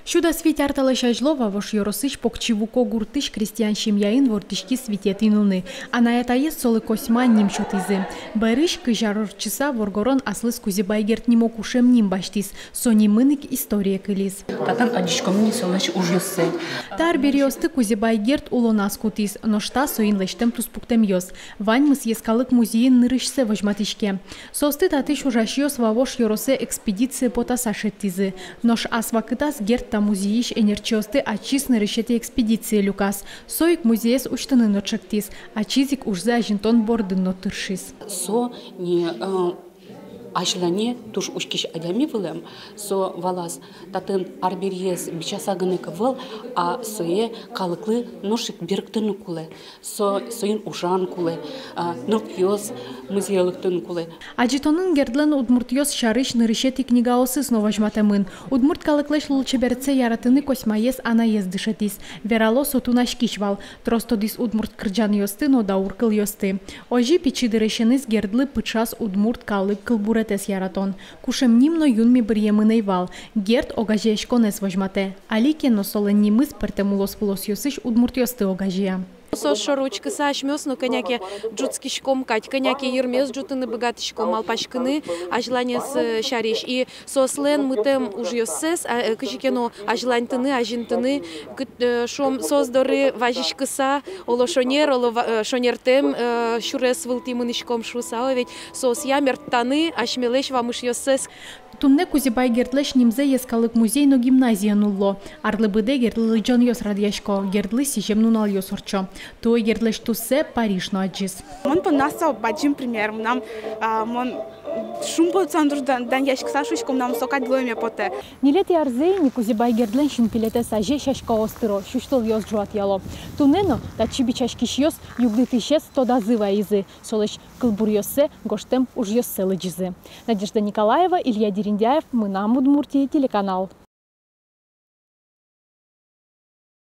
Щуда світяртала шажлова вош йоросич покчивуко гуртиш крестьян шим'яин вортишки світетинулны. А на это есть солы косьма ним шотизы. Бериш кыжарорчыса воргорон аслыс кузибайгерт нимо кушем ним баштис. Сони мынык история кылис. Татан адишкомни солыч ужюссы. Тар бериосты кузибайгерт улонас кутис. Но шта соин лештем туспуктем йос. Вань мыс ескалык музейин нырышсе вожматишке. Состы татыш ужашьёс вавош йоросе экспедиции потаса шеттизы. Нош асвакытас герт музеиш энерчиосты ачисны решете экспедиции люкас. Соик музеес учтаны ночектис, ачизик ужза жинтон бордын нотыршис. Со не ажлане туш ушкиш адями вылем, со валас татын арберьес бичасаганы кывыл, а сое калыклы ношик бирктыны куле, соин ужан куле, нокьёз музейлыктын куле. Аджитонын гердлен удмуртьёз шарыш нырышети книгаосы снова жматемын. Удмурт калыклеш лучеберце яратыны косьмаес анаез дышетис. Верало сотунаш кишвал, тростодис удмурт кырджан ёсты, но дауркыл ёсты. Ожи пичи дырешеныз гердлы пычас удмурт калык кылбурет яратон. Кушем нимно юнми бриемыней вал. Герд огажешконес вожмате. Алике но солен нимыз пертемулос пулос ёсыш удмуртёсты огажия. Сос шоручка саш мёсно коняки джутскишком кать коняки ермес джутыны богатышком алпашкыны ажланес шариш и сослен мытем уж ёсес кыжикено ажлантыны ажинтыны шом создоры важишкыса оло шонер оло шонертем шурес вылтимынышком шуса ведь сос ямертаны ашмелеш вамыш ёсес. Тунне кузибайгертлеш нимзе ескалык музей но гимназия нулло. Арлыбыде гердлы джон ёс радьяшко, гердлы сижем нунал ёс орчо. Той гердлеш туссе Париж но аджис. Мон по насо баджим пример, нам мон шумпо цандур дан яшкса шушком нам сокать дломе поте. Нилети арзей ни кузибайгертлен шинпилете саже шашко остро, шуштол ёс жуат яло. Туннено да чибичашкиш ёс югдыты шес тода зыва изы, солеш кылбур ёссе гоштем уж ёссе лыджизы. Надежда Николаева, Илья Дерендяев, мы нам Удмуртии, телеканал.